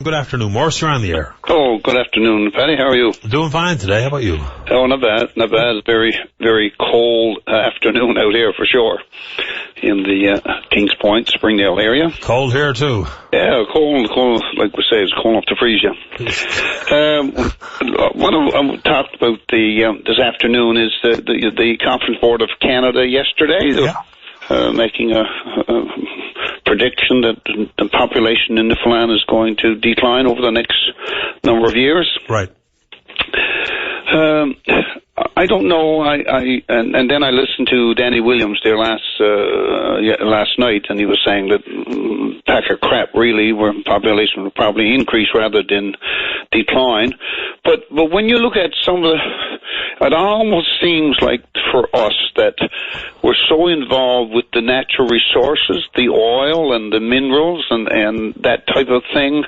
Good afternoon, Morris. You're on the air. Oh, good afternoon, Paddy. How are you? Doing fine today. How about you? Oh, not bad. Not bad. Very, very cold afternoon out here for sure in the Kings Point, Springdale area. Cold here too. Yeah, cold. Like we say, it's cold enough to freeze you. What I talked about this afternoon is the Conference Board of Canada yesterday. Yeah. Making a prediction that the population in Newfoundland is going to decline over the next number of years. Right. I don't know. And then I listened to Danny Williams there last night, and he was saying that pack of crap really, where population will probably increase rather than decline. But when you look at some of it almost seems like for us that we're so involved with the natural resources, the oil and the minerals and that type of thing,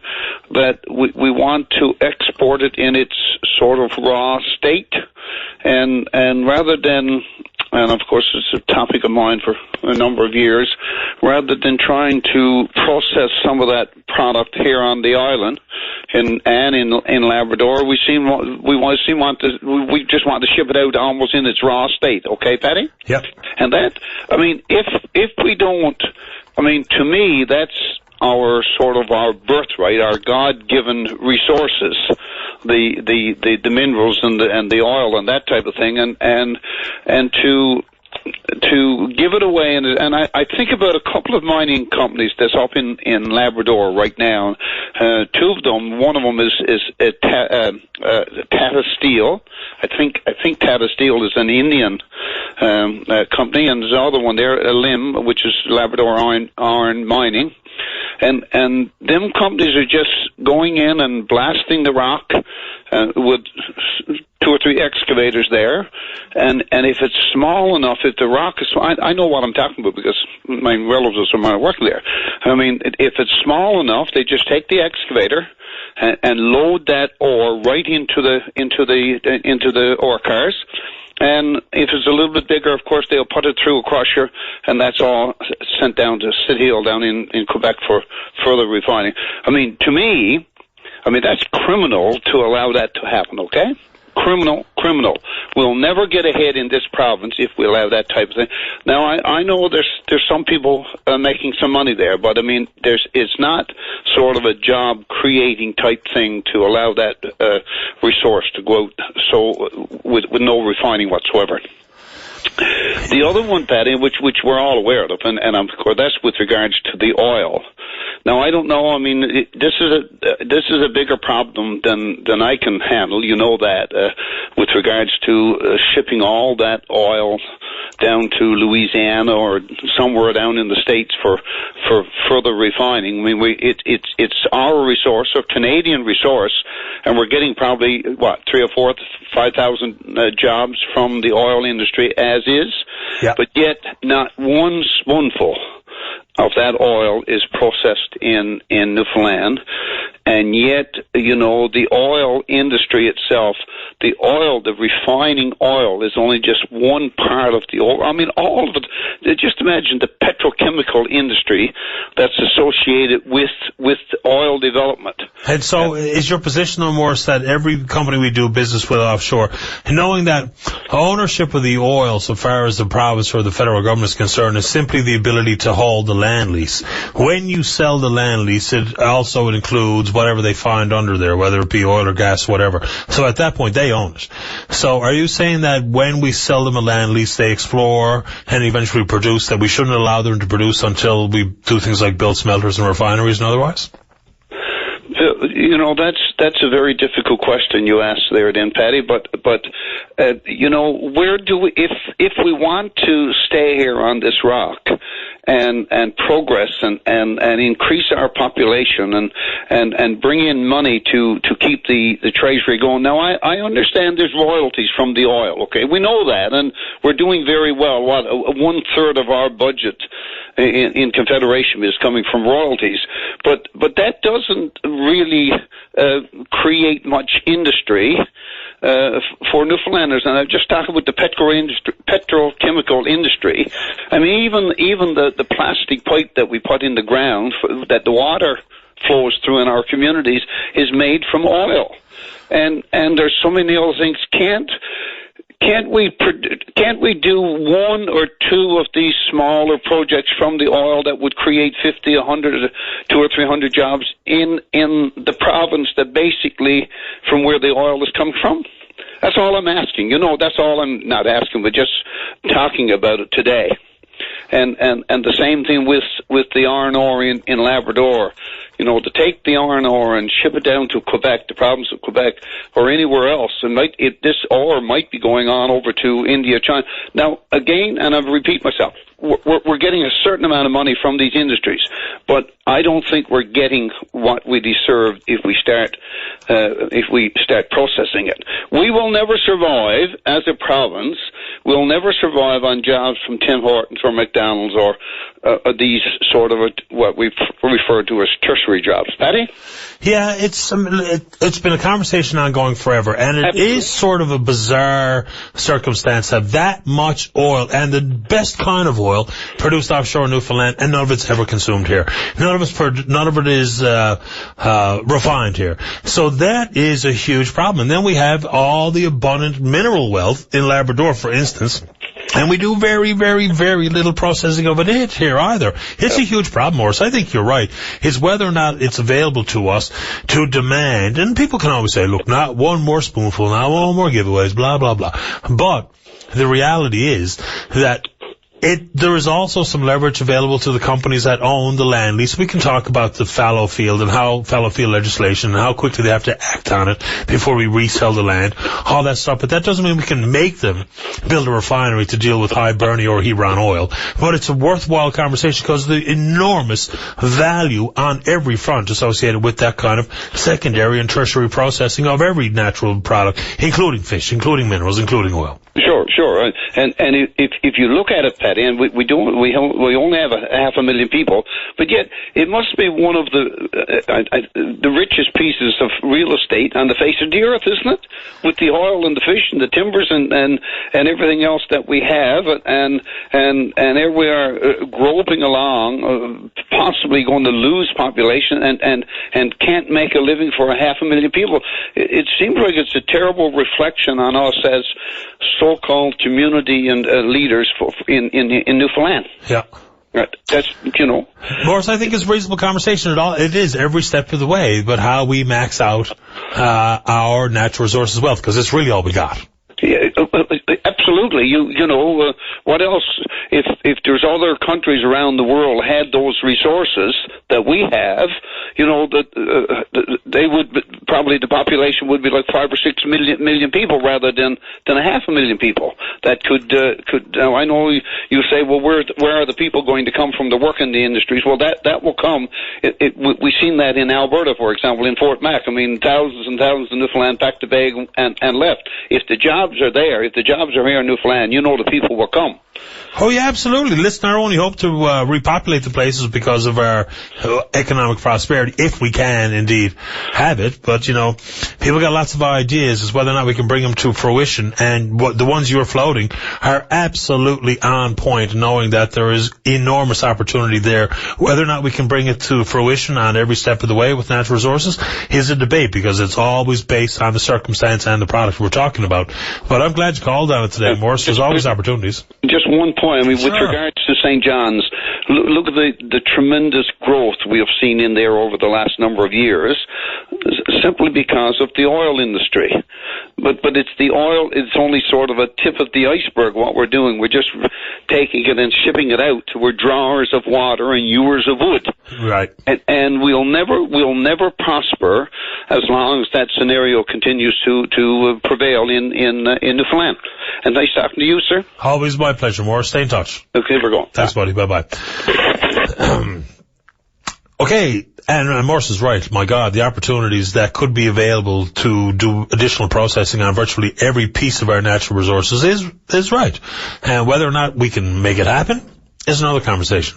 that we want to export it in its sort of raw state. And rather than, and of course it's a topic of mine for a number of years, rather than trying to process some of that product here on the island in Labrador, we just want to ship it out almost in its raw state. Okay, Paddy? Yep. And that, I mean, if we don't, I mean, to me, that's our sort of our birthright, our God-given resources, the minerals and the oil and that type of thing, and to give it away. And I think about a couple of mining companies that's up in Labrador right now. Two of them. One of them is Tata Steel. I think Tata Steel is an Indian company, and there's another one there, LIM, which is Labrador Iron Mining. And them companies are just going in and blasting the rock with 2 or 3 excavators there, and if it's small enough, if the rock is, I know what I'm talking about because my relatives are working there. I mean, if it's small enough, they just take the excavator and load that ore right into the ore cars. And if it's a little bit bigger, of course, they'll put it through a crusher, and that's all sent down to City Hill down in Quebec for further refining. I mean, to me, that's criminal to allow that to happen, okay? Criminal. We'll never get ahead in this province if we allow that type of thing. Now, I know there's some people making some money there, but I mean, it's not sort of a job-creating type thing to allow that resource to go out with no refining whatsoever. The other one, Paddy, which we're all aware of, and of course that's with regards to the oil. Now, I don't know. I mean, this is a bigger problem than I can handle. You know that with regards to shipping all that oil down to Louisiana or somewhere down in the States for further refining. I mean, it's our resource, our Canadian resource, and we're getting probably 3,000 or 4,000, 5,000 jobs from the oil industry as is. Yep. But yet not one spoonful of that oil is processed in Newfoundland, and yet, the oil industry itself, the refining oil is only just one part of the oil. I mean, all of it. Just imagine the petrochemical industry that's associated with oil development. And so is your position, though, Morris, that every company we do business with offshore, knowing that ownership of the oil, so far as the province or the federal government is concerned, is simply the ability to hold the land lease. When you sell the land lease, it includes whatever they find under there, whether it be oil or gas, whatever. So at that point, they own it. So are you saying that when we sell them a land lease, they explore and eventually produce, that we shouldn't allow them to produce until we do things like build smelters and refineries and otherwise? That's a very difficult question you asked there, then, Paddy. But where do we, if we want to stay here on this rock and progress and increase our population and bring in money to keep the treasury going? Now, I understand there's royalties from the oil. Okay, we know that, and we're doing very well. 1/3 of our budget in Confederation is coming from royalties, but that doesn't really create much industry for Newfoundlanders. And I'm just talking about the petrochemical industry. I mean, even the plastic pipe that we put in the ground that the water flows through in our communities is made from oil. And there's so many other things. Can't we do one or two of these smaller projects from the oil that would create 50, 100, 200 or 300 jobs in the province that basically from where the oil is coming from? That's all I'm asking. That's all I'm not asking, but just talking about it today. And the same thing with the iron ore in Labrador. To take the iron ore and ship it down to Quebec, the province of Quebec, or anywhere else, this ore might be going on over to India, China. Now, again, and I repeat myself, we're getting a certain amount of money from these industries, but I don't think we're getting what we deserve if we start processing it. We will never survive as a province. We'll never survive on jobs from Tim Hortons or McDonald's or these sort of what we refer to as tertiary jobs. Paddy? Yeah, it's been a conversation ongoing forever, and it is sort of a bizarre circumstance to have that much oil, and the best kind of oil produced offshore Newfoundland, and none of it's ever consumed here. None of it is refined here. So that is a huge problem. And then we have all the abundant mineral wealth in Labrador, for instance. And we do very, very, very little processing of it here either. It's a huge problem, Morris. I think you're right. It's whether or not it's available to us to demand. And people can always say, look, not one more spoonful, not one more giveaways, blah, blah, blah. But the reality is that there is also some leverage available to the companies that own the land lease. We can talk about the fallow field and how fallow field legislation and how quickly they have to act on it before we resell the land, all that stuff. But that doesn't mean we can make them build a refinery to deal with Hibernia or Hebron oil. But it's a worthwhile conversation because of the enormous value on every front associated with that kind of secondary and tertiary processing of every natural product, including fish, including minerals, including oil. Sure. And if you look at it, Patty, and we only have 500,000 people, but yet it must be one of the richest pieces of real estate on the face of the earth, isn't it? With the oil and the fish and the timbers and everything else that we have, and there we are groping along, possibly going to lose population and can't make a living for 500,000 people. It seems like it's a terrible reflection on us as so-called community and leaders in Newfoundland. Yeah. That's, Morris, I think it's a reasonable conversation at all. It is every step of the way, but how we max out our natural resources wealth, because it's really all we got. Yeah, absolutely. What else? If there's other countries around the world had those resources that we have, they would probably the population would be like 5 or 6 million people rather than 500,000 people. That could. Now I know you say, well, where are the people going to come from to work in the industries? Well, that will come. We've seen that in Alberta, for example, in Fort Mac. I mean, thousands and thousands of Newfoundland packed a bag and left. If the jobs are there, if the jobs are here in Newfoundland, the people will come. Oh, yeah, absolutely. Listen, I only hope to repopulate the places because of our economic prosperity, if we can indeed have it. But, people got lots of ideas as whether or not we can bring them to fruition. And the ones you're floating are absolutely on point, knowing that there is enormous opportunity there. Whether or not we can bring it to fruition on every step of the way with natural resources is a debate, because it's always based on the circumstance and the product we're talking about. But I'm glad you called on it today, Morris. There's always opportunities. Just one point. I mean, with regards to St. John's, look at the tremendous growth we have seen in there over the last number of years, simply because of the oil industry. But it's the oil, it's only sort of a tip of the iceberg what we're doing. We're just taking it and shipping it out. We're drawers of water and hewers of wood. Right. And we'll never prosper as long as that scenario continues to prevail in Newfoundland. And nice talking to you, sir. Always my pleasure, Morris. Stay in touch. Okay, we're going. Thanks, buddy. Bye-bye. Okay, and Morris is right. My God, the opportunities that could be available to do additional processing on virtually every piece of our natural resources is right. And whether or not we can make it happen is another conversation.